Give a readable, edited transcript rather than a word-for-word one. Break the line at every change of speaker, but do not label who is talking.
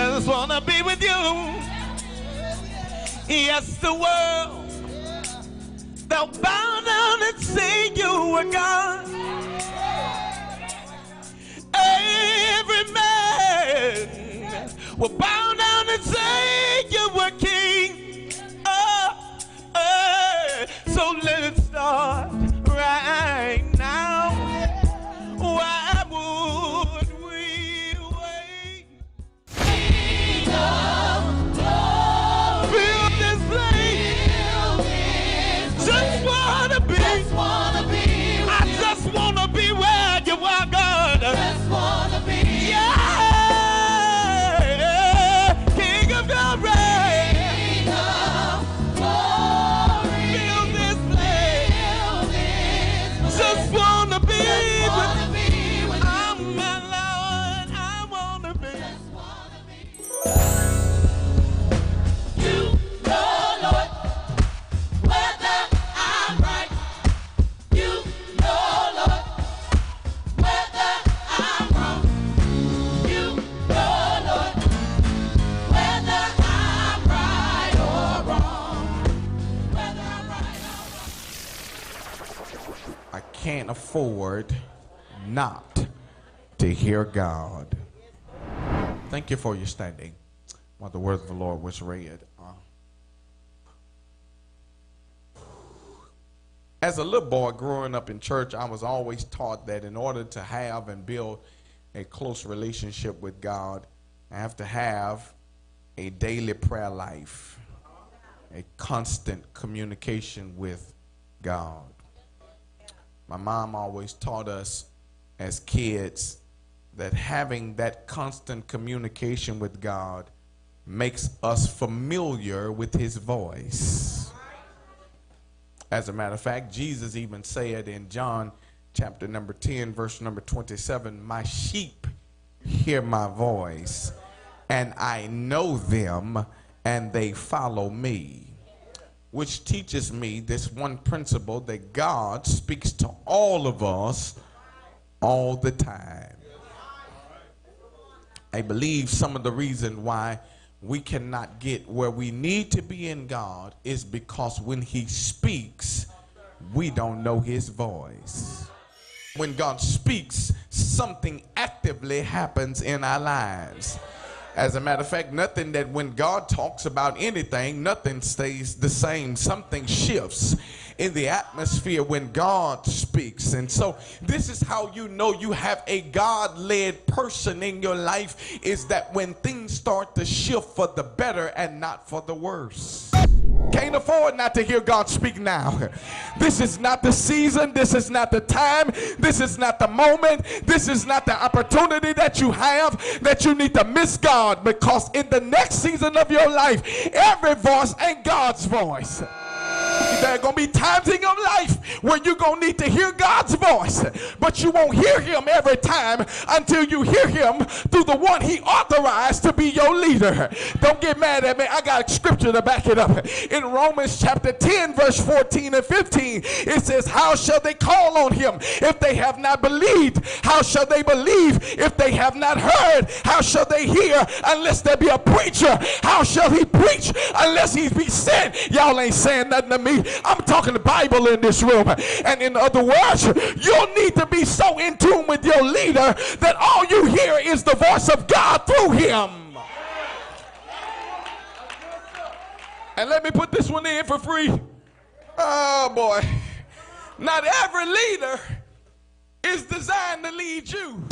just want to be with you. Yes, the world, they'll bow down and say you were God. Every man will bow down and say you were King. So let's start right now. Why would we wait? Feel this place. Just wanna be. I just wanna be where you are, God.
Just wanna be.
Yeah, King of glory.
King of glory.
Feel this place. Just wanna be with you. I'm my Lord. I wanna be.
You know, Lord, whether I'm right. You know, Lord, whether I'm wrong. You know, Lord, whether I'm right or wrong. Whether I'm right or wrong.
I can't afford not to hear God. Thank you for your standing while the word of the Lord was read. As a little boy growing up in church, I was always taught that in order to have and build a close relationship with God, I have to have a daily prayer life, a constant communication with God. My mom always taught us as kids that having that constant communication with God makes us familiar with his voice. As a matter of fact, Jesus even said in John chapter number 10, verse number 27, my sheep hear my voice, and I know them, and they follow me. Which teaches me this one principle, that God speaks to all of us all the time. I believe some of the reason why we cannot get where we need to be in God is because when he speaks, we don't know his voice. When God speaks, something actively happens in our lives. As a matter of fact, nothing that when God talks about anything, nothing stays the same. Something shifts in the atmosphere when God speaks. And so this is how you know you have a God-led person in your life, is that when things start to shift for the better and not for the worse. Can't afford not to hear God speak now. This is not the season. This is not the time. This is not the moment. This is not the opportunity that you have that you need to miss God, because in the next season of your life, every voice ain't God's voice. There are going to be times in your life where you're going to need to hear God's voice, but you won't hear him every time until you hear him through the one he authorized to be your leader. Don't get mad at me. I got a scripture to back it up. In Romans chapter 10, verse 14 and 15, it says, how shall they call on him if they have not believed? How shall they believe if they have not heard? How shall they hear unless there be a preacher? How shall he preach unless he be sent? Y'all ain't saying nothing to me. I'm talking the Bible in this room. And in other words, you'll need to be so in tune with your leader that all you hear is the voice of God through him. And let me put this one in for free. Oh boy. Not every leader is designed to lead you.